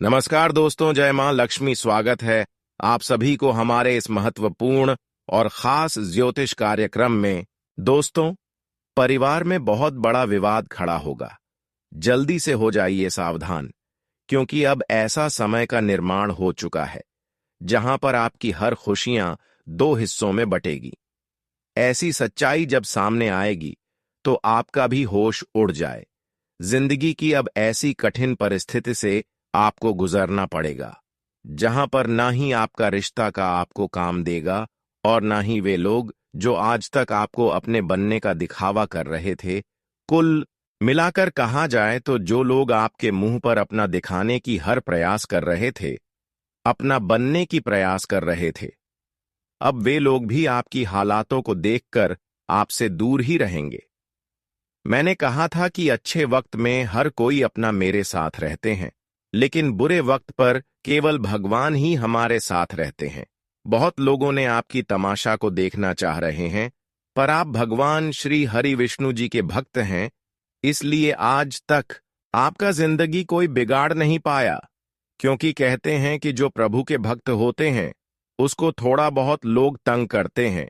नमस्कार दोस्तों, जय मां लक्ष्मी। स्वागत है आप सभी को हमारे इस महत्वपूर्ण और खास ज्योतिष कार्यक्रम में। दोस्तों, परिवार में बहुत बड़ा विवाद खड़ा होगा। जल्दी से हो जाइए सावधान, क्योंकि अब ऐसा समय का निर्माण हो चुका है जहां पर आपकी हर खुशियां दो हिस्सों में बटेगी। ऐसी सच्चाई जब सामने आएगी तो आपका भी होश उड़ जाए। जिंदगी की अब ऐसी कठिन परिस्थिति से आपको गुजरना पड़ेगा जहां पर ना ही आपका रिश्ता का आपको काम देगा और ना ही वे लोग जो आज तक आपको अपने बनने का दिखावा कर रहे थे। कुल मिलाकर कहा जाए तो जो लोग आपके मुंह पर अपना दिखाने की हर प्रयास कर रहे थे, अपना बनने की प्रयास कर रहे थे, अब वे लोग भी आपकी हालातों को देखकर आपसे दूर ही रहेंगे। मैंने कहा था कि अच्छे वक्त में हर कोई अपना मेरे साथ रहते हैं, लेकिन बुरे वक्त पर केवल भगवान ही हमारे साथ रहते हैं। बहुत लोगों ने आपकी तमाशा को देखना चाह रहे हैं, पर आप भगवान श्री हरि विष्णु जी के भक्त हैं, इसलिए आज तक आपका जिंदगी कोई बिगाड़ नहीं पाया। क्योंकि कहते हैं कि जो प्रभु के भक्त होते हैं उसको थोड़ा बहुत लोग तंग करते हैं,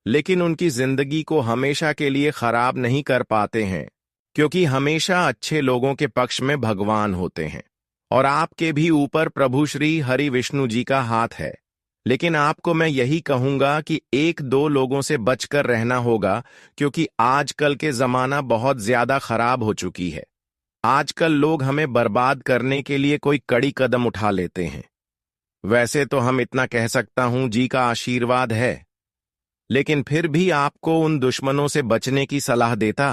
लेकिन उनकी जिंदगी को हमेशा के लिए खराब नहीं कर पाते हैं, क्योंकि हमेशा अच्छे लोगों के पक्ष में भगवान होते हैं। और आपके भी ऊपर प्रभु श्री हरि विष्णु जी का हाथ है। लेकिन आपको मैं यही कहूंगा कि एक दो लोगों से बचकर रहना होगा, क्योंकि आजकल के जमाना बहुत ज्यादा खराब हो चुकी है। आजकल लोग हमें बर्बाद करने के लिए कोई कड़ी कदम उठा लेते हैं। वैसे तो हम इतना कह सकता हूं, जी का आशीर्वाद है, लेकिन फिर भी आपको उन दुश्मनों से बचने की सलाह देता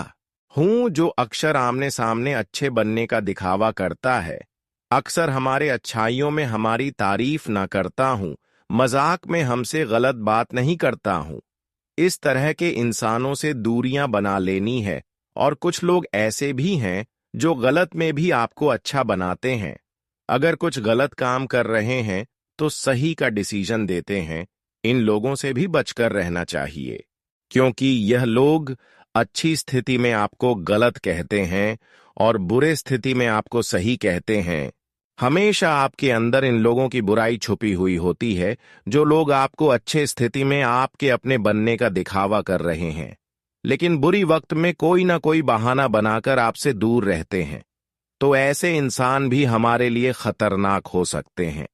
हूं जो अक्सर आमने सामने अच्छे बनने का दिखावा करता है। अक्सर हमारे अच्छाइयों में हमारी तारीफ ना करता हूं, मजाक में हमसे गलत बात नहीं करता हूं। इस तरह के इंसानों से दूरियां बना लेनी है। और कुछ लोग ऐसे भी हैं जो गलत में भी आपको अच्छा बनाते हैं। अगर कुछ गलत काम कर रहे हैं तो सही का डिसीजन देते हैं। इन लोगों से भी बचकर रहना चाहिए, क्योंकि यह लोग अच्छी स्थिति में आपको गलत कहते हैं और बुरे स्थिति में आपको सही कहते हैं। हमेशा आपके अंदर इन लोगों की बुराई छुपी हुई होती है, जो लोग आपको अच्छे स्थिति में आपके अपने बनने का दिखावा कर रहे हैं, लेकिन बुरी वक्त में कोई ना कोई बहाना बनाकर आपसे दूर रहते हैं। तो ऐसे इंसान भी हमारे लिए खतरनाक हो सकते हैं।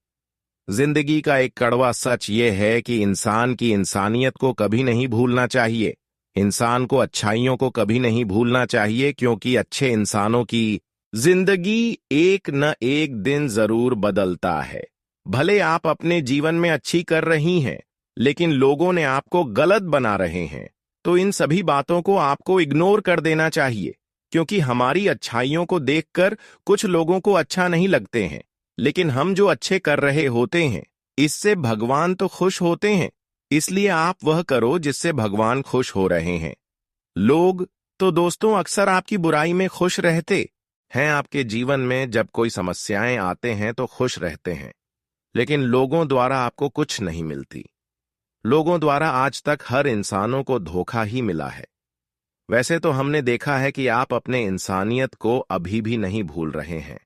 जिंदगी का एक कड़वा सच ये है कि इंसान की इंसानियत को कभी नहीं भूलना चाहिए। इंसान को अच्छाइयों को कभी नहीं भूलना चाहिए, क्योंकि अच्छे इंसानों की जिंदगी एक न एक दिन जरूर बदलता है। भले आप अपने जीवन में अच्छी कर रही हैं, लेकिन लोगों ने आपको गलत बना रहे हैं, तो इन सभी बातों को आपको इग्नोर कर देना चाहिए। क्योंकि हमारी अच्छाइयों को देखकर कुछ लोगों को अच्छा नहीं लगते हैं, लेकिन हम जो अच्छे कर रहे होते हैं इससे भगवान तो खुश होते हैं। इसलिए आप वह करो जिससे भगवान खुश हो रहे हैं। लोग तो दोस्तों अक्सर आपकी बुराई में खुश रहते हैं। आपके जीवन में जब कोई समस्याएं आते हैं तो खुश रहते हैं, लेकिन लोगों द्वारा आपको कुछ नहीं मिलती। लोगों द्वारा आज तक हर इंसानों को धोखा ही मिला है। वैसे तो हमने देखा है कि आप अपने इंसानियत को अभी भी नहीं भूल रहे हैं।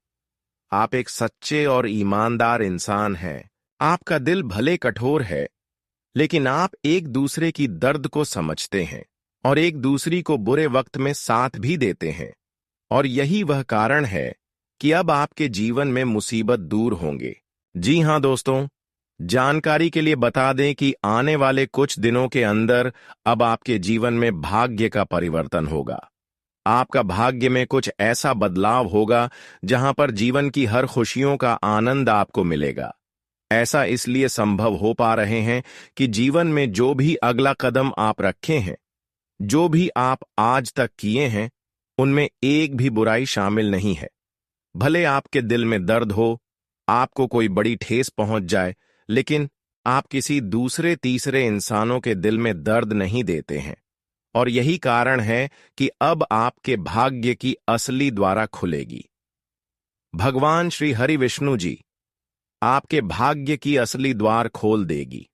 आप एक सच्चे और ईमानदार इंसान हैं। आपका दिल भले कठोर है, लेकिन आप एक दूसरे की दर्द को समझते हैं और एक दूसरी को बुरे वक्त में साथ भी देते हैं। और यही वह कारण है कि अब आपके जीवन में मुसीबत दूर होंगे। जी हां दोस्तों, जानकारी के लिए बता दें कि आने वाले कुछ दिनों के अंदर अब आपके जीवन में भाग्य का परिवर्तन होगा। आपका भाग्य में कुछ ऐसा बदलाव होगा जहां पर जीवन की हर खुशियों का आनंद आपको मिलेगा। ऐसा इसलिए संभव हो पा रहे हैं कि जीवन में जो भी अगला कदम आप रखे हैं, जो भी आप आज तक किए हैं, उनमें एक भी बुराई शामिल नहीं है। भले आपके दिल में दर्द हो, आपको कोई बड़ी ठेस पहुंच जाए, लेकिन आप किसी दूसरे तीसरे इंसानों के दिल में दर्द नहीं देते हैं। और यही कारण है कि अब आपके भाग्य की असली द्वारा खुलेगी। भगवान श्री हरि विष्णु जी आपके भाग्य की असली द्वार खोल देगी।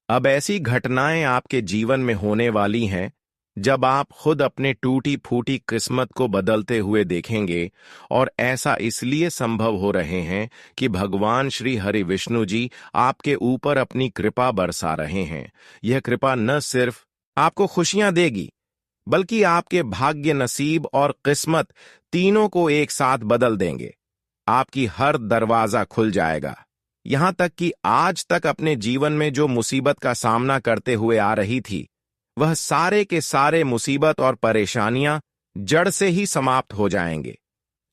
अब ऐसी घटनाएं आपके जीवन में होने वाली हैं जब आप खुद अपने टूटी फूटी किस्मत को बदलते हुए देखेंगे, और ऐसा इसलिए संभव हो रहे हैं कि भगवान श्री हरि विष्णु जी आपके ऊपर अपनी कृपा बरसा रहे हैं। यह कृपा न सिर्फ आपको खुशियां देगी, बल्कि आपके भाग्य, नसीब और किस्मत तीनों को एक साथ बदल देंगे। आपकी हर दरवाजा खुल जाएगा। यहां तक कि आज तक अपने जीवन में जो मुसीबत का सामना करते हुए आ रही थी, वह सारे के सारे मुसीबत और परेशानियां जड़ से ही समाप्त हो जाएंगे।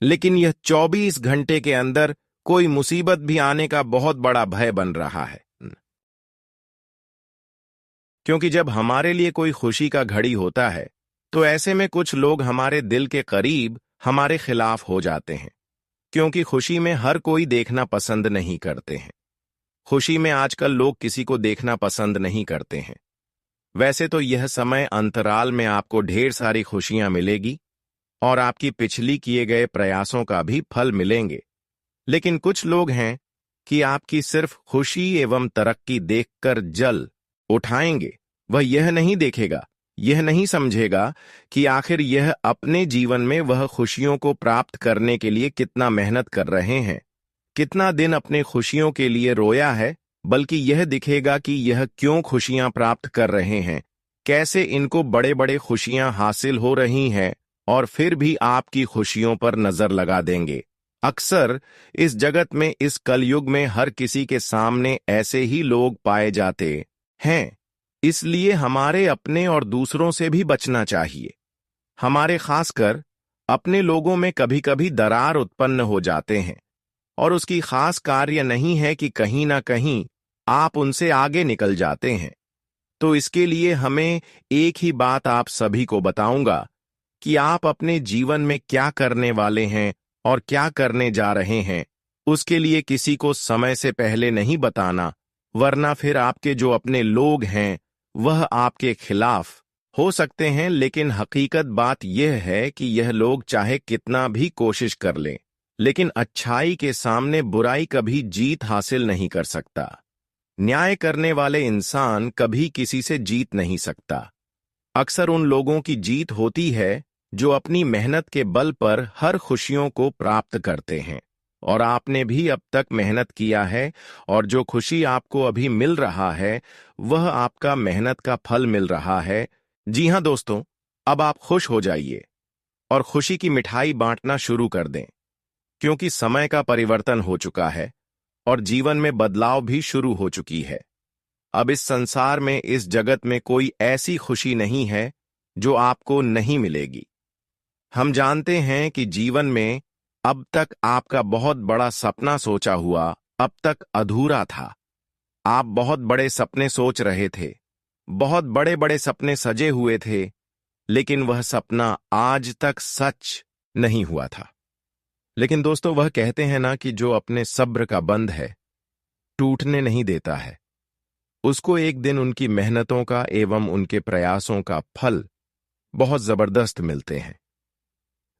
लेकिन यह 24 घंटे के अंदर कोई मुसीबत भी आने का बहुत बड़ा भय बन रहा है, क्योंकि जब हमारे लिए कोई खुशी का घड़ी होता है, तो ऐसे में कुछ लोग हमारे दिल के करीब हमारे खिलाफ हो जाते हैं, क्योंकि खुशी में हर कोई देखना पसंद नहीं करते हैं। खुशी में आजकल लोग किसी को देखना पसंद नहीं करते हैं। वैसे तो यह समय अंतराल में आपको ढेर सारी खुशियां मिलेगी और आपकी पिछली किए गए प्रयासों का भी फल मिलेंगे, लेकिन कुछ लोग हैं कि आपकी सिर्फ खुशी एवं तरक्की देखकर जल उठाएंगे। वह यह नहीं देखेगा, यह नहीं समझेगा कि आखिर यह अपने जीवन में वह खुशियों को प्राप्त करने के लिए कितना मेहनत कर रहे हैं, कितना दिन अपने खुशियों के लिए रोया है, बल्कि यह दिखेगा कि यह क्यों खुशियां प्राप्त कर रहे हैं, कैसे इनको बड़े बड़े खुशियां हासिल हो रही हैं, और फिर भी आपकी खुशियों पर नजर लगा देंगे। अक्सर इस जगत में, इस कलयुग में हर किसी के सामने ऐसे ही लोग पाए जाते हैं। इसलिए हमारे अपने और दूसरों से भी बचना चाहिए। हमारे खासकर अपने लोगों में कभी कभी दरार उत्पन्न हो जाते हैं, और उसकी खास कार्य नहीं है कि कहीं ना कहीं आप उनसे आगे निकल जाते हैं। तो इसके लिए हमें एक ही बात आप सभी को बताऊंगा कि आप अपने जीवन में क्या करने वाले हैं और क्या करने जा रहे हैं, उसके लिए किसी को समय से पहले नहीं बताना, वरना फिर आपके जो अपने लोग हैं वह आपके खिलाफ हो सकते हैं। लेकिन हकीकत बात यह है कि यह लोग चाहे कितना भी कोशिश कर लें, लेकिन अच्छाई के सामने बुराई कभी जीत हासिल नहीं कर सकता। न्याय करने वाले इंसान कभी किसी से जीत नहीं सकता। अक्सर उन लोगों की जीत होती है जो अपनी मेहनत के बल पर हर खुशियों को प्राप्त करते हैं, और आपने भी अब तक मेहनत किया है, और जो खुशी आपको अभी मिल रहा है वह आपका मेहनत का फल मिल रहा है। जी हां दोस्तों, अब आप खुश हो जाइए और खुशी की मिठाई बांटना शुरू कर दें, क्योंकि समय का परिवर्तन हो चुका है और जीवन में बदलाव भी शुरू हो चुकी है। अब इस संसार में, इस जगत में कोई ऐसी खुशी नहीं है जो आपको नहीं मिलेगी। हम जानते हैं कि जीवन में अब तक आपका बहुत बड़ा सपना सोचा हुआ अब तक अधूरा था। आप बहुत बड़े सपने सोच रहे थे, बहुत बड़े बड़े सपने सजे हुए थे, लेकिन वह सपना आज तक सच नहीं हुआ था। लेकिन दोस्तों, वह कहते हैं ना कि जो अपने सब्र का बंध है टूटने नहीं देता है, उसको एक दिन उनकी मेहनतों का एवं उनके प्रयासों का फल बहुत जबरदस्त मिलते हैं।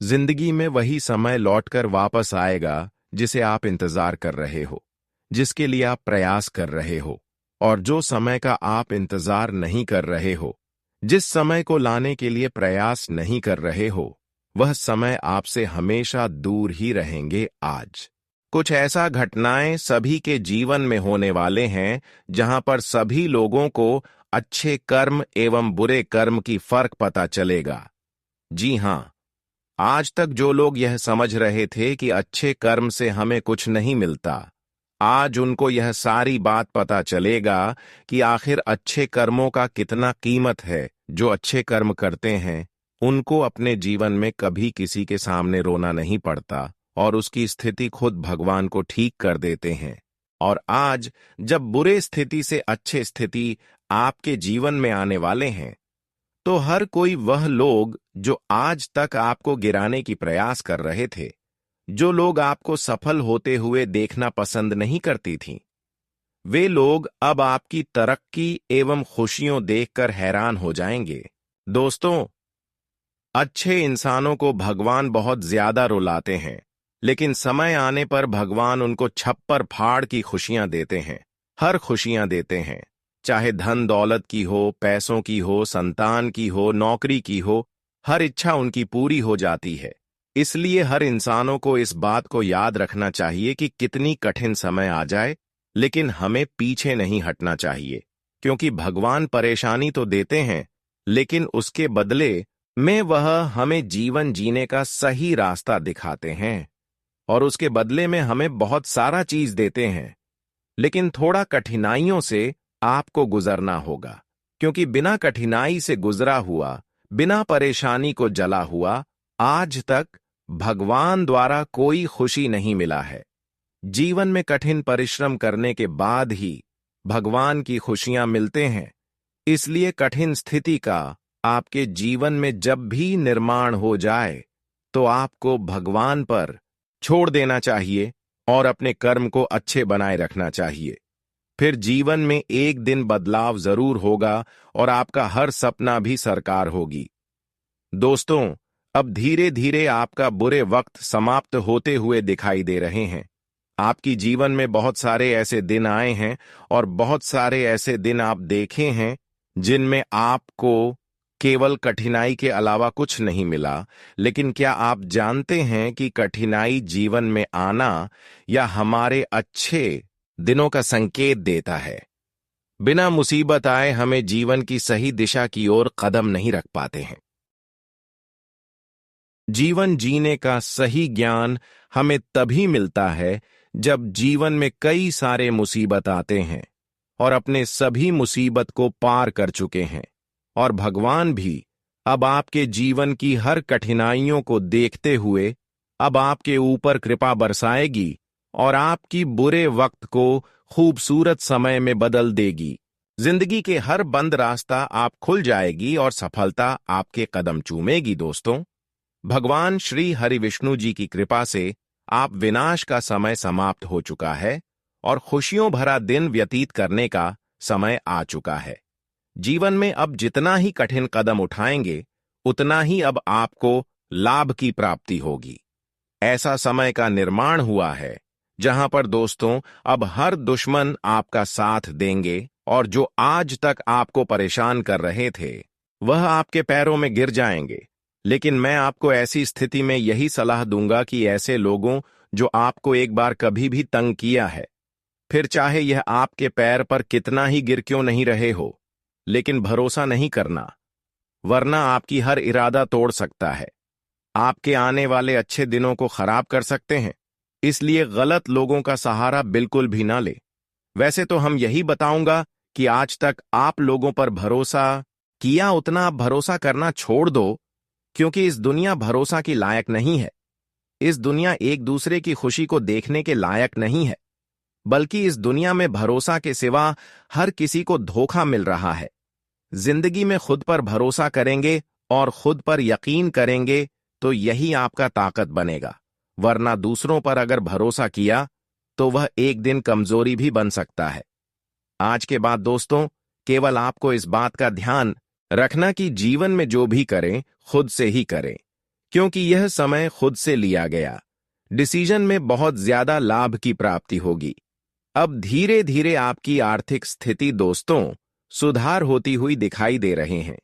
जिंदगी में वही समय लौटकर वापस आएगा जिसे आप इंतजार कर रहे हो, जिसके लिए आप प्रयास कर रहे हो, और जो समय का आप इंतजार नहीं कर रहे हो, जिस समय को लाने के लिए प्रयास नहीं कर रहे हो, वह समय आपसे हमेशा दूर ही रहेंगे। आज कुछ ऐसा घटनाएं सभी के जीवन में होने वाले हैं जहां पर सभी लोगों को अच्छे कर्म एवं बुरे कर्म की फर्क पता चलेगा। जी हां, आज तक जो लोग यह समझ रहे थे कि अच्छे कर्म से हमें कुछ नहीं मिलता, आज उनको यह सारी बात पता चलेगा कि आखिर अच्छे कर्मों का कितना कीमत है। जो अच्छे कर्म करते हैं उनको अपने जीवन में कभी किसी के सामने रोना नहीं पड़ता, और उसकी स्थिति खुद भगवान को ठीक कर देते हैं। और आज जब बुरे स्थिति से अच्छे स्थिति आपके जीवन में आने वाले हैं, तो हर कोई वह लोग जो आज तक आपको गिराने की प्रयास कर रहे थे, जो लोग आपको सफल होते हुए देखना पसंद नहीं करती थीं, वे लोग अब आपकी तरक्की एवं खुशियों देखकर हैरान हो जाएंगे। दोस्तों, अच्छे इंसानों को भगवान बहुत ज्यादा रुलाते हैं, लेकिन समय आने पर भगवान उनको छप्पर फाड़ की खुशियां देते हैं, हर खुशियां देते हैं। चाहे धन दौलत की हो, पैसों की हो, संतान की हो, नौकरी की हो, हर इच्छा उनकी पूरी हो जाती है। इसलिए हर इंसानों को इस बात को याद रखना चाहिए कि कितनी कठिन समय आ जाए, लेकिन हमें पीछे नहीं हटना चाहिए, क्योंकि भगवान परेशानी तो देते हैं, लेकिन उसके बदले में वह हमें जीवन जीने का सही रास्ता दिखाते हैं। और उसके बदले में हमें बहुत सारा चीज देते हैं, लेकिन थोड़ा कठिनाइयों से आपको गुजरना होगा, क्योंकि बिना कठिनाई से गुजरा हुआ, बिना परेशानी को जला हुआ, आज तक भगवान द्वारा कोई खुशी नहीं मिला है। जीवन में कठिन परिश्रम करने के बाद ही भगवान की खुशियां मिलते हैं। इसलिए कठिन स्थिति का आपके जीवन में जब भी निर्माण हो जाए, तो आपको भगवान पर छोड़ देना चाहिए और अपने कर्म को अच्छे बनाए रखना चाहिए। फिर जीवन में एक दिन बदलाव जरूर होगा और आपका हर सपना भी साकार होगी। दोस्तों, अब धीरे धीरे आपका बुरे वक्त समाप्त होते हुए दिखाई दे रहे हैं। आपकी जीवन में बहुत सारे ऐसे दिन आए हैं और बहुत सारे ऐसे दिन आप देखे हैं जिनमें आपको केवल कठिनाई के अलावा कुछ नहीं मिला। लेकिन क्या आप जानते हैं कि कठिनाई जीवन में आना या हमारे अच्छे दिनों का संकेत देता है। बिना मुसीबत आए हमें जीवन की सही दिशा की ओर कदम नहीं रख पाते हैं। जीवन जीने का सही ज्ञान हमें तभी मिलता है जब जीवन में कई सारे मुसीबत आते हैं और अपने सभी मुसीबत को पार कर चुके हैं, और भगवान भी अब आपके जीवन की हर कठिनाइयों को देखते हुए अब आपके ऊपर कृपा बरसाएगी और आपकी बुरे वक्त को खूबसूरत समय में बदल देगी। जिंदगी के हर बंद रास्ता आप खुल जाएगी और सफलता आपके कदम चूमेगी। दोस्तों, भगवान श्री हरि विष्णु जी की कृपा से आप विनाश का समय समाप्त हो चुका है और खुशियों भरा दिन व्यतीत करने का समय आ चुका है। जीवन में अब जितना ही कठिन कदम उठाएंगे, उतना ही अब आपको लाभ की प्राप्ति होगी। ऐसा समय का निर्माण हुआ है जहां पर दोस्तों अब हर दुश्मन आपका साथ देंगे और जो आज तक आपको परेशान कर रहे थे वह आपके पैरों में गिर जाएंगे। लेकिन मैं आपको ऐसी स्थिति में यही सलाह दूंगा कि ऐसे लोगों जो आपको एक बार कभी भी तंग किया है, फिर चाहे यह आपके पैर पर कितना ही गिर क्यों नहीं रहे हो, लेकिन भरोसा नहीं करना, वरना आपकी हर इरादा तोड़ सकता है, आपके आने वाले अच्छे दिनों को खराब कर सकते हैं। इसलिए गलत लोगों का सहारा बिल्कुल भी ना ले। वैसे तो हम यही बताऊंगा कि आज तक आप लोगों पर भरोसा किया, उतना आप भरोसा करना छोड़ दो, क्योंकि इस दुनिया भरोसा की लायक नहीं है। इस दुनिया एक दूसरे की खुशी को देखने के लायक नहीं है, बल्कि इस दुनिया में भरोसा के सिवा हर किसी को धोखा मिल रहा है। जिंदगी में खुद पर भरोसा करेंगे और खुद पर यकीन करेंगे तो यही आपका ताकत बनेगा, वरना दूसरों पर अगर भरोसा किया तो वह एक दिन कमजोरी भी बन सकता है। आज के बाद दोस्तों, केवल आपको इस बात का ध्यान रखना कि जीवन में जो भी करें खुद से ही करें, क्योंकि यह समय खुद से लिया गया डिसीजन में बहुत ज्यादा लाभ की प्राप्ति होगी। अब धीरे धीरे आपकी आर्थिक स्थिति दोस्तों सुधार होती हुई दिखाई दे रहे हैं,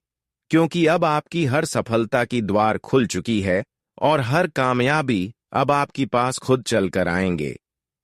क्योंकि अब आपकी हर सफलता की द्वार खुल चुकी है और हर कामयाबी अब आपके पास खुद चलकर आएंगे।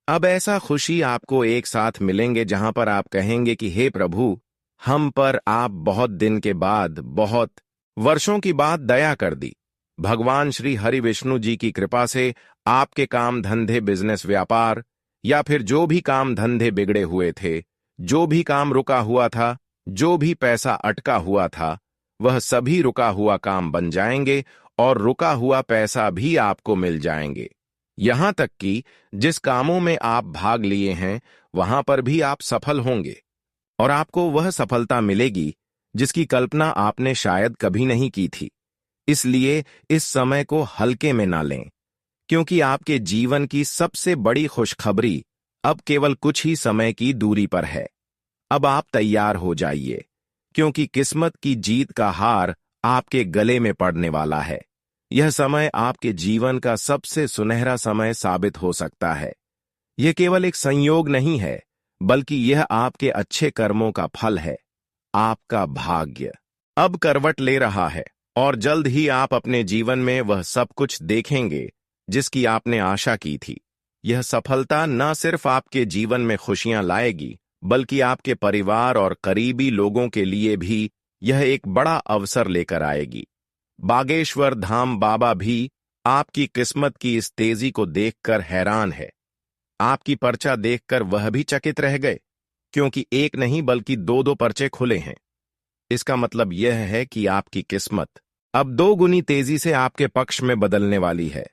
अब ऐसा खुशी आपको एक साथ मिलेंगे जहां पर आप कहेंगे कि हे प्रभु, हम पर आप बहुत दिन के बाद, बहुत वर्षों की बाद दया कर दी। भगवान श्री हरि विष्णु जी की कृपा से आपके काम धंधे, बिजनेस, व्यापार या फिर जो भी काम धंधे बिगड़े हुए थे, जो भी काम रुका हुआ था, जो भी पैसा अटका हुआ था, वह सभी रुका हुआ काम बन जाएंगे और रुका हुआ पैसा भी आपको मिल जाएंगे। यहां तक कि जिस कामों में आप भाग लिए हैं वहां पर भी आप सफल होंगे और आपको वह सफलता मिलेगी जिसकी कल्पना आपने शायद कभी नहीं की थी। इसलिए इस समय को हल्के में ना लें, क्योंकि आपके जीवन की सबसे बड़ी खुशखबरी अब केवल कुछ ही समय की दूरी पर है। अब आप तैयार हो जाइए, क्योंकि किस्मत की जीत का हार आपके गले में पड़ने वाला है। यह समय आपके जीवन का सबसे सुनहरा समय साबित हो सकता है। यह केवल एक संयोग नहीं है, बल्कि यह आपके अच्छे कर्मों का फल है। आपका भाग्य अब करवट ले रहा है और जल्द ही आप अपने जीवन में वह सब कुछ देखेंगे जिसकी आपने आशा की थी। यह सफलता न सिर्फ आपके जीवन में खुशियां लाएगी, बल्कि आपके परिवार और करीबी लोगों के लिए भी यह एक बड़ा अवसर लेकर आएगी। बागेश्वर धाम बाबा भी आपकी किस्मत की इस तेजी को देखकर हैरान है। आपकी पर्चा देखकर वह भी चकित रह गए, क्योंकि एक नहीं बल्कि दो दो पर्चे खुले हैं। इसका मतलब यह है कि आपकी किस्मत अब 2 गुनी तेजी से आपके पक्ष में बदलने वाली है।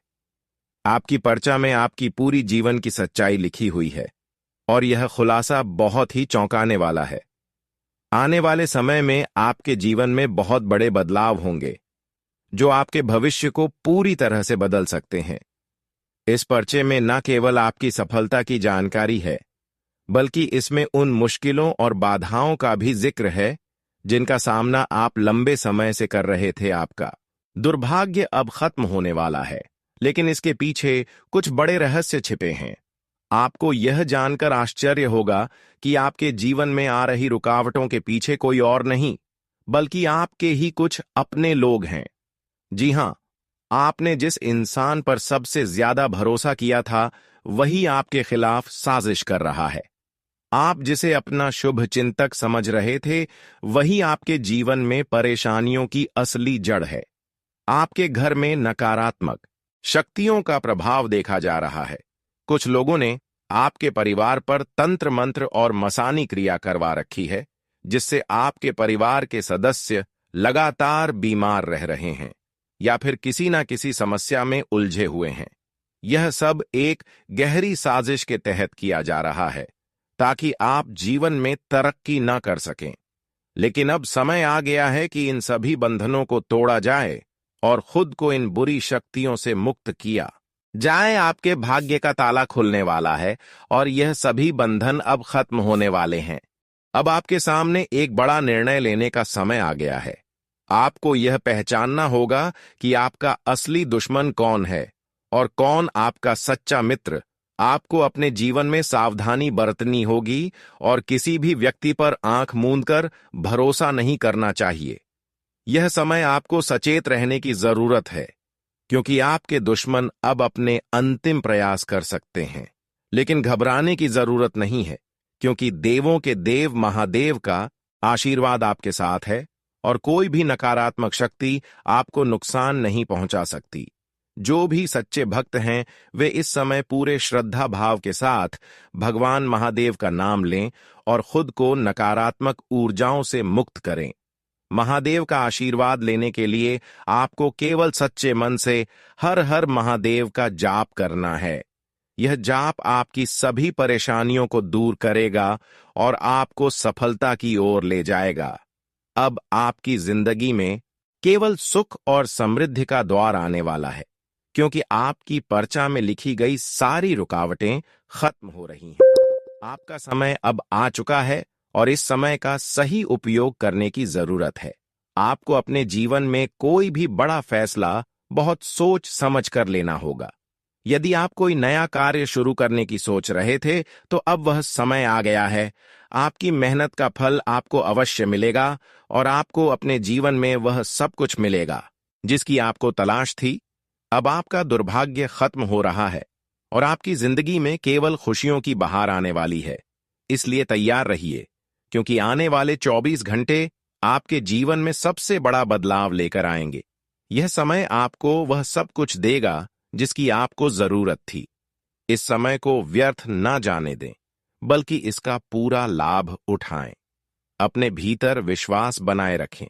आपकी पर्चा में आपकी पूरी जीवन की सच्चाई लिखी हुई है और यह खुलासा बहुत ही चौंकाने वाला है। आने वाले समय में आपके जीवन में बहुत बड़े बदलाव होंगे जो आपके भविष्य को पूरी तरह से बदल सकते हैं। इस पर्चे में न केवल आपकी सफलता की जानकारी है, बल्कि इसमें उन मुश्किलों और बाधाओं का भी जिक्र है जिनका सामना आप लंबे समय से कर रहे थे। आपका दुर्भाग्य अब खत्म होने वाला है, लेकिन इसके पीछे कुछ बड़े रहस्य छिपे हैं। आपको यह जानकर आश्चर्य होगा कि आपके जीवन में आ रही रुकावटों के पीछे कोई और नहीं, बल्कि आपके ही कुछ अपने लोग हैं। जी हां, आपने जिस इंसान पर सबसे ज्यादा भरोसा किया था, वही आपके खिलाफ साजिश कर रहा है। आप जिसे अपना शुभ चिंतक समझ रहे थे, वही आपके जीवन में परेशानियों की असली जड़ है। आपके घर में नकारात्मक शक्तियों का प्रभाव देखा जा रहा है। कुछ लोगों ने आपके परिवार पर तंत्र मंत्र और मसानी क्रिया करवा रखी है, जिससे आपके परिवार के सदस्य लगातार बीमार रह रहे हैं या फिर किसी न किसी समस्या में उलझे हुए हैं। यह सब एक गहरी साजिश के तहत किया जा रहा है ताकि आप जीवन में तरक्की न कर सकें। लेकिन अब समय आ गया है कि इन सभी बंधनों को तोड़ा जाए और खुद को इन बुरी शक्तियों से मुक्त किया जाए। आपके भाग्य का ताला खुलने वाला है और यह सभी बंधन अब खत्म होने वाले हैं। अब आपके सामने एक बड़ा निर्णय लेने का समय आ गया है। आपको यह पहचानना होगा कि आपका असली दुश्मन कौन है और कौन आपका सच्चा मित्र। आपको अपने जीवन में सावधानी बरतनी होगी और किसी भी व्यक्ति पर आंख मूंदकर भरोसा नहीं करना चाहिए। यह समय आपको सचेत रहने की जरूरत है, क्योंकि आपके दुश्मन अब अपने अंतिम प्रयास कर सकते हैं। लेकिन घबराने की जरूरत नहीं है, क्योंकि देवों के देव महादेव का आशीर्वाद आपके साथ है और कोई भी नकारात्मक शक्ति आपको नुकसान नहीं पहुंचा सकती। जो भी सच्चे भक्त हैं, वे इस समय पूरे श्रद्धा भाव के साथ भगवान महादेव का नाम लें और खुद को नकारात्मक ऊर्जाओं से मुक्त करें। महादेव का आशीर्वाद लेने के लिए आपको केवल सच्चे मन से हर हर महादेव का जाप करना है। यह जाप आपकी सभी परेशानियों को दूर करेगा और आपको सफलता की ओर ले जाएगा। अब आपकी जिंदगी में केवल सुख और समृद्धि का द्वार आने वाला है, क्योंकि आपकी पर्चा में लिखी गई सारी रुकावटें खत्म हो रही हैं। आपका समय अब आ चुका है और इस समय का सही उपयोग करने की जरूरत है। आपको अपने जीवन में कोई भी बड़ा फैसला बहुत सोच समझ कर लेना होगा। यदि आप कोई नया कार्य शुरू करने की सोच रहे थे, तो अब वह समय आ गया है। आपकी मेहनत का फल आपको अवश्य मिलेगा और आपको अपने जीवन में वह सब कुछ मिलेगा जिसकी आपको तलाश थी। अब आपका दुर्भाग्य खत्म हो रहा है और आपकी जिंदगी में केवल खुशियों की बहार आने वाली है। इसलिए तैयार रहिए, क्योंकि आने वाले 24 घंटे आपके जीवन में सबसे बड़ा बदलाव लेकर आएंगे। यह समय आपको वह सब कुछ देगा जिसकी आपको जरूरत थी। इस समय को व्यर्थ न जाने दें, बल्कि इसका पूरा लाभ उठाएं। अपने भीतर विश्वास बनाए रखें,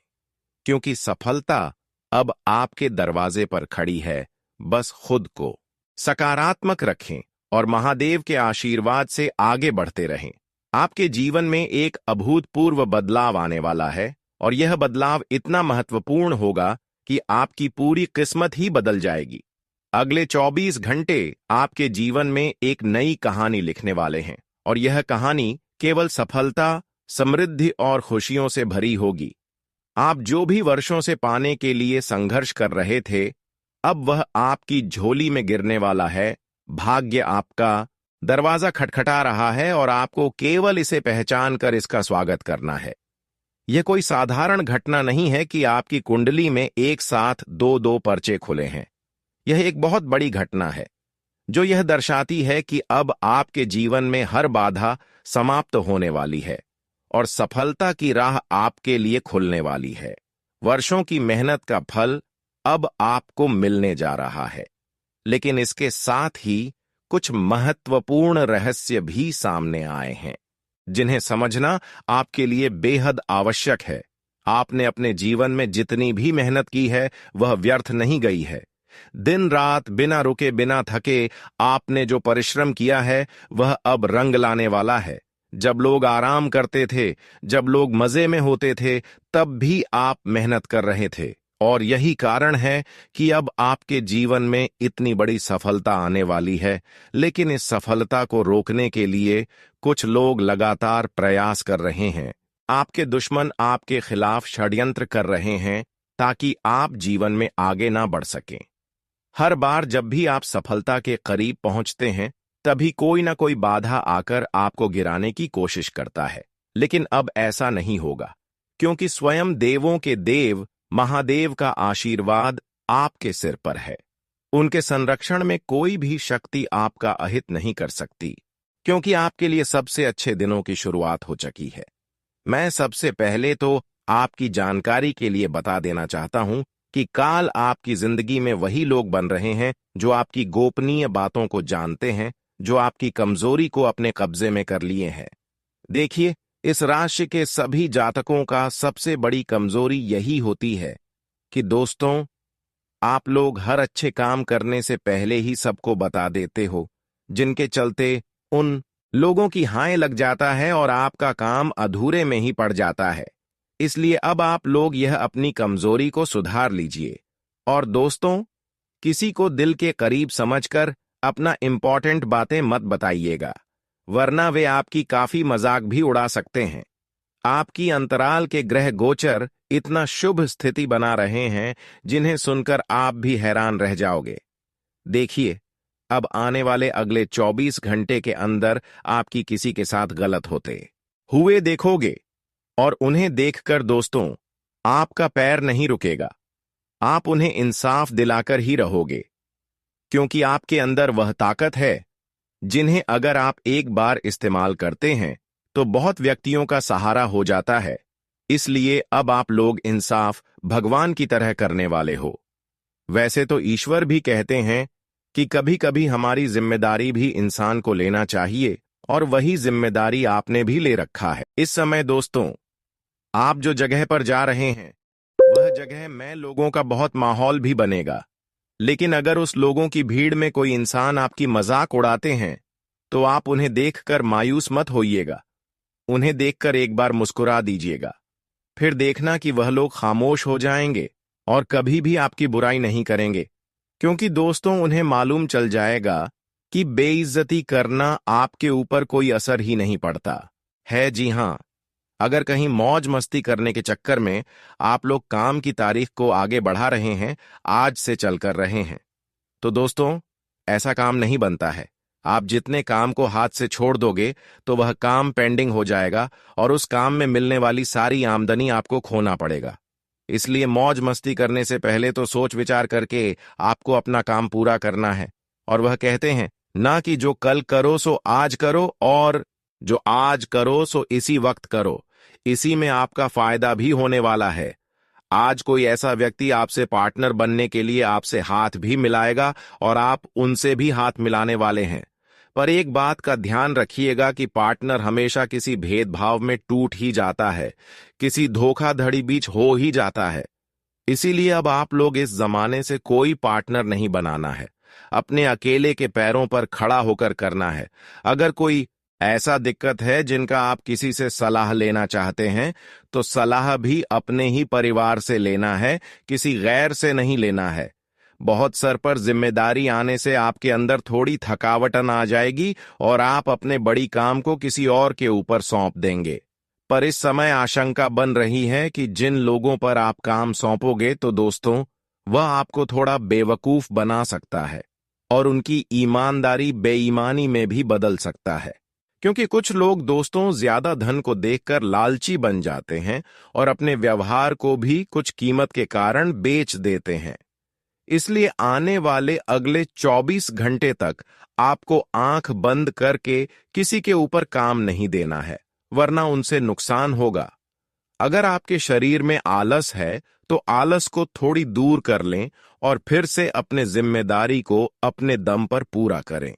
क्योंकि सफलता अब आपके दरवाजे पर खड़ी है। बस खुद को सकारात्मक रखें और महादेव के आशीर्वाद से आगे बढ़ते रहें। आपके जीवन में एक अभूतपूर्व बदलाव आने वाला है और यह बदलाव इतना महत्वपूर्ण होगा कि आपकी पूरी किस्मत ही बदल जाएगी। अगले 24 घंटे आपके जीवन में एक नई कहानी लिखने वाले हैं और यह कहानी केवल सफलता, समृद्धि और खुशियों से भरी होगी। आप जो भी वर्षों से पाने के लिए संघर्ष कर रहे थे, अब वह आपकी झोली में गिरने वाला है। भाग्य आपका, दरवाजा खटखटा रहा है और आपको केवल इसे पहचान कर इसका स्वागत करना है। यह कोई साधारण घटना नहीं है कि आपकी कुंडली में एक साथ दो दो पर्चे खुले हैं। यह एक बहुत बड़ी घटना है जो यह दर्शाती है कि अब आपके जीवन में हर बाधा समाप्त होने वाली है और सफलता की राह आपके लिए खुलने वाली है। वर्षों की मेहनत का फल अब आपको मिलने जा रहा है, लेकिन इसके साथ ही कुछ महत्वपूर्ण रहस्य भी सामने आए हैं जिन्हें समझना आपके लिए बेहद आवश्यक है। आपने अपने जीवन में जितनी भी मेहनत की है वह व्यर्थ नहीं गई है। दिन रात बिना रुके बिना थके आपने जो परिश्रम किया है वह अब रंग लाने वाला है। जब लोग आराम करते थे, जब लोग मजे में होते थे, तब भी आप मेहनत कर रहे थे और यही कारण है कि अब आपके जीवन में इतनी बड़ी सफलता आने वाली है। लेकिन इस सफलता को रोकने के लिए कुछ लोग लगातार प्रयास कर रहे हैं। आपके दुश्मन आपके खिलाफ षड्यंत्र कर रहे हैं ताकि आप जीवन में आगे ना बढ़ सकें। हर बार जब भी आप सफलता के करीब पहुंचते हैं, तभी कोई ना कोई बाधा आकर आपको गिराने की कोशिश करता है। लेकिन अब ऐसा नहीं होगा, क्योंकि स्वयं देवों के देव महादेव का आशीर्वाद आपके सिर पर है। उनके संरक्षण में कोई भी शक्ति आपका अहित नहीं कर सकती, क्योंकि आपके लिए सबसे अच्छे दिनों की शुरुआत हो चुकी है। मैं सबसे पहले तो आपकी जानकारी के लिए बता देना चाहता हूं कि काल आपकी जिंदगी में वही लोग बन रहे हैं जो आपकी गोपनीय बातों को जानते हैं, जो आपकी कमजोरी को अपने कब्जे में कर लिए हैं। देखिए, इस राशि के सभी जातकों का सबसे बड़ी कमजोरी यही होती है कि दोस्तों, आप लोग हर अच्छे काम करने से पहले ही सबको बता देते हो, जिनके चलते उन लोगों की हाय लग जाता है और आपका काम अधूरे में ही पड़ जाता है। इसलिए अब आप लोग यह अपनी कमजोरी को सुधार लीजिए। और दोस्तों, किसी को दिल के करीब समझकर अपना इंपॉर्टेंट बातें मत बताइएगा, वरना वे आपकी काफी मजाक भी उड़ा सकते हैं। आपकी अंतराल के ग्रह गोचर इतना शुभ स्थिति बना रहे हैं जिन्हें सुनकर आप भी हैरान रह जाओगे। देखिए, अब आने वाले अगले 24 घंटे के अंदर आपकी किसी के साथ गलत होते हुए देखोगे और उन्हें देखकर दोस्तों, आपका पैर नहीं रुकेगा। आप उन्हें इंसाफ दिलाकर ही रहोगे, क्योंकि आपके अंदर वह ताकत है जिन्हें अगर आप एक बार इस्तेमाल करते हैं तो बहुत व्यक्तियों का सहारा हो जाता है। इसलिए अब आप लोग इंसाफ भगवान की तरह करने वाले हो। वैसे तो ईश्वर भी कहते हैं कि कभी कभी हमारी जिम्मेदारी भी इंसान को लेना चाहिए, और वही जिम्मेदारी आपने भी ले रखा है। इस समय दोस्तों, आप जो जगह पर जा रहे हैं वह जगह में लोगों का बहुत माहौल भी बनेगा। लेकिन अगर उस लोगों की भीड़ में कोई इंसान आपकी मजाक उड़ाते हैं तो आप उन्हें देखकर मायूस मत होइएगा। उन्हें देखकर एक बार मुस्कुरा दीजिएगा, फिर देखना कि वह लोग खामोश हो जाएंगे और कभी भी आपकी बुराई नहीं करेंगे, क्योंकि दोस्तों, उन्हें मालूम चल जाएगा कि बेइज्जती करना आपके ऊपर कोई असर ही नहीं पड़ता है। जी हां, अगर कहीं मौज मस्ती करने के चक्कर में आप लोग काम की तारीख को आगे बढ़ा रहे हैं, आज से चल कर रहे हैं, तो दोस्तों, ऐसा काम नहीं बनता है। आप जितने काम को हाथ से छोड़ दोगे तो वह काम पेंडिंग हो जाएगा और उस काम में मिलने वाली सारी आमदनी आपको खोना पड़ेगा। इसलिए मौज मस्ती करने से पहले तो सोच विचार करके आपको अपना काम पूरा करना है। और वह कहते हैं ना कि जो कल करो सो आज करो, और जो आज करो सो इसी वक्त करो। इसी में आपका फायदा भी होने वाला है। आज कोई ऐसा व्यक्ति आपसे पार्टनर बनने के लिए आपसे हाथ भी मिलाएगा और आप उनसे भी हाथ मिलाने वाले हैं। पर एक बात का ध्यान रखिएगा कि पार्टनर हमेशा किसी भेदभाव में टूट ही जाता है, किसी धोखाधड़ी बीच हो ही जाता है। इसीलिए अब आप लोग इस जमाने से कोई पार्टनर नहीं बनाना है, अपने अकेले के पैरों पर खड़ा होकर करना है। अगर कोई ऐसा दिक्कत है जिनका आप किसी से सलाह लेना चाहते हैं, तो सलाह भी अपने ही परिवार से लेना है, किसी गैर से नहीं लेना है। बहुत सर पर जिम्मेदारी आने से आपके अंदर थोड़ी थकावटन आ जाएगी और आप अपने बड़ी काम को किसी और के ऊपर सौंप देंगे। पर इस समय आशंका बन रही है कि जिन लोगों पर आप काम सौंपोगे तो दोस्तों, वह आपको थोड़ा बेवकूफ बना सकता है। और उनकी ईमानदारी बेईमानी में भी बदल सकता है। क्योंकि कुछ लोग दोस्तों ज्यादा धन को देखकर लालची बन जाते हैं और अपने व्यवहार को भी कुछ कीमत के कारण बेच देते हैं। इसलिए आने वाले अगले 24 घंटे तक आपको आंख बंद करके किसी के ऊपर काम नहीं देना है, वरना उनसे नुकसान होगा। अगर आपके शरीर में आलस है तो आलस को थोड़ी दूर कर लें और फिर से अपने जिम्मेदारी को अपने दम पर पूरा करें।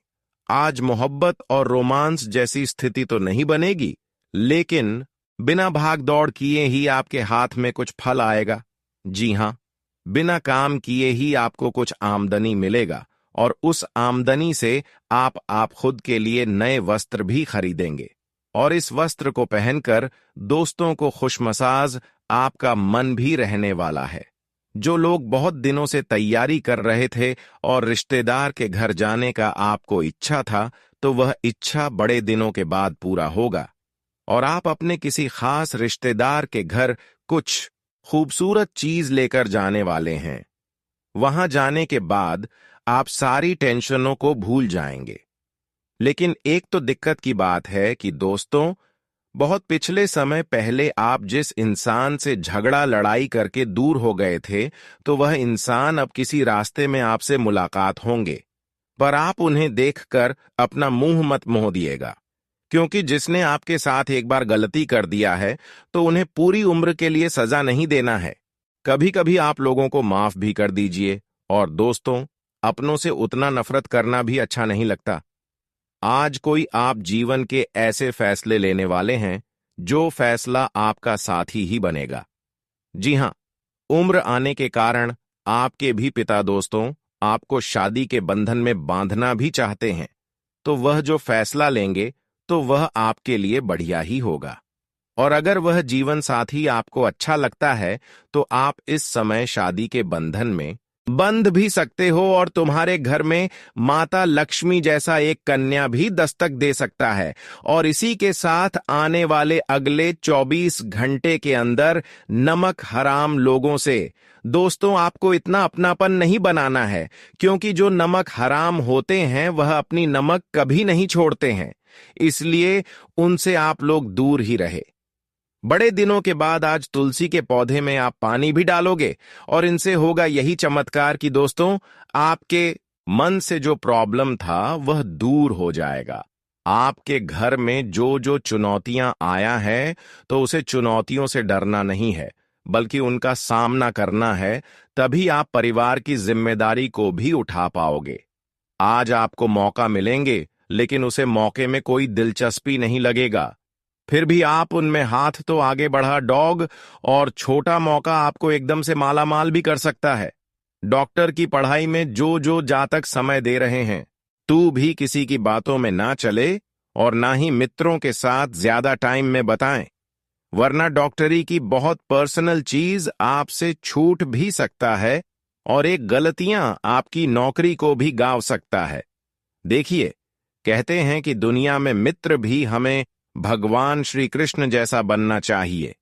आज मोहब्बत और रोमांस जैसी स्थिति तो नहीं बनेगी, लेकिन बिना भाग दौड़ किए ही आपके हाथ में कुछ फल आएगा। जी हां, बिना किए ही आपको कुछ आमदनी मिलेगा और उस आमदनी से आप खुद के लिए नए वस्त्र भी खरीदेंगे और इस वस्त्र को पहनकर दोस्तों को खुशमसाज आपका मन भी रहने वाला है। जो लोग बहुत दिनों से तैयारी कर रहे थे और रिश्तेदार के घर जाने का आपको इच्छा था, तो वह इच्छा बड़े दिनों के बाद पूरा होगा और आप अपने किसी खास रिश्तेदार के घर कुछ खूबसूरत चीज लेकर जाने वाले हैं। वहां जाने के बाद आप सारी टेंशनों को भूल जाएंगे। लेकिन एक तो दिक्कत की बात है कि दोस्तों, बहुत पिछले समय पहले आप जिस इंसान से झगड़ा लड़ाई करके दूर हो गए थे, तो वह इंसान अब किसी रास्ते में आपसे मुलाकात होंगे, पर आप उन्हें देखकर अपना मुंह मत मोह दिएगा, क्योंकि जिसने आपके साथ एक बार गलती कर दिया है तो उन्हें पूरी उम्र के लिए सजा नहीं देना है। कभी कभी आप लोगों को माफ भी कर दीजिए। और दोस्तों, अपनों से उतना नफरत करना भी अच्छा नहीं लगता। आज कोई आप जीवन के ऐसे फैसले लेने वाले हैं जो फैसला आपका साथी ही बनेगा। जी हां, उम्र आने के कारण आपके भी पिता दोस्तों आपको शादी के बंधन में बांधना भी चाहते हैं, तो वह जो फैसला लेंगे तो वह आपके लिए बढ़िया ही होगा। और अगर वह जीवन साथी आपको अच्छा लगता है तो आप इस समय शादी के बंधन में बंध भी सकते हो और तुम्हारे घर में माता लक्ष्मी जैसा एक कन्या भी दस्तक दे सकता है। और इसी के साथ आने वाले अगले 24 घंटे के अंदर नमक हराम लोगों से दोस्तों आपको इतना अपनापन नहीं बनाना है, क्योंकि जो नमक हराम होते हैं वह अपनी नमक कभी नहीं छोड़ते हैं। इसलिए उनसे आप लोग दूर ही रहे। बड़े दिनों के बाद आज तुलसी के पौधे में आप पानी भी डालोगे और इनसे होगा यही चमत्कार कि दोस्तों, आपके मन से जो प्रॉब्लम था वह दूर हो जाएगा। आपके घर में जो जो चुनौतियां आया है तो उसे चुनौतियों से डरना नहीं है, बल्कि उनका सामना करना है। तभी आप परिवार की जिम्मेदारी को भी उठा पाओगे। आज आपको मौका मिलेंगे, लेकिन उसे मौके में कोई दिलचस्पी नहीं लगेगा। फिर भी आप उनमें हाथ तो आगे बढ़ा डॉग, और छोटा मौका आपको एकदम से मालामाल भी कर सकता है। डॉक्टर की पढ़ाई में जो जो जातक समय दे रहे हैं, तू भी किसी की बातों में ना चले और ना ही मित्रों के साथ ज्यादा टाइम में बताएं, वरना डॉक्टरी की बहुत पर्सनल चीज आपसे छूट भी सकता है और एक गलतियां आपकी नौकरी को भी गांव सकता है। देखिए, कहते हैं कि दुनिया में मित्र भी हमें भगवान श्री कृष्ण जैसा बनना चाहिए।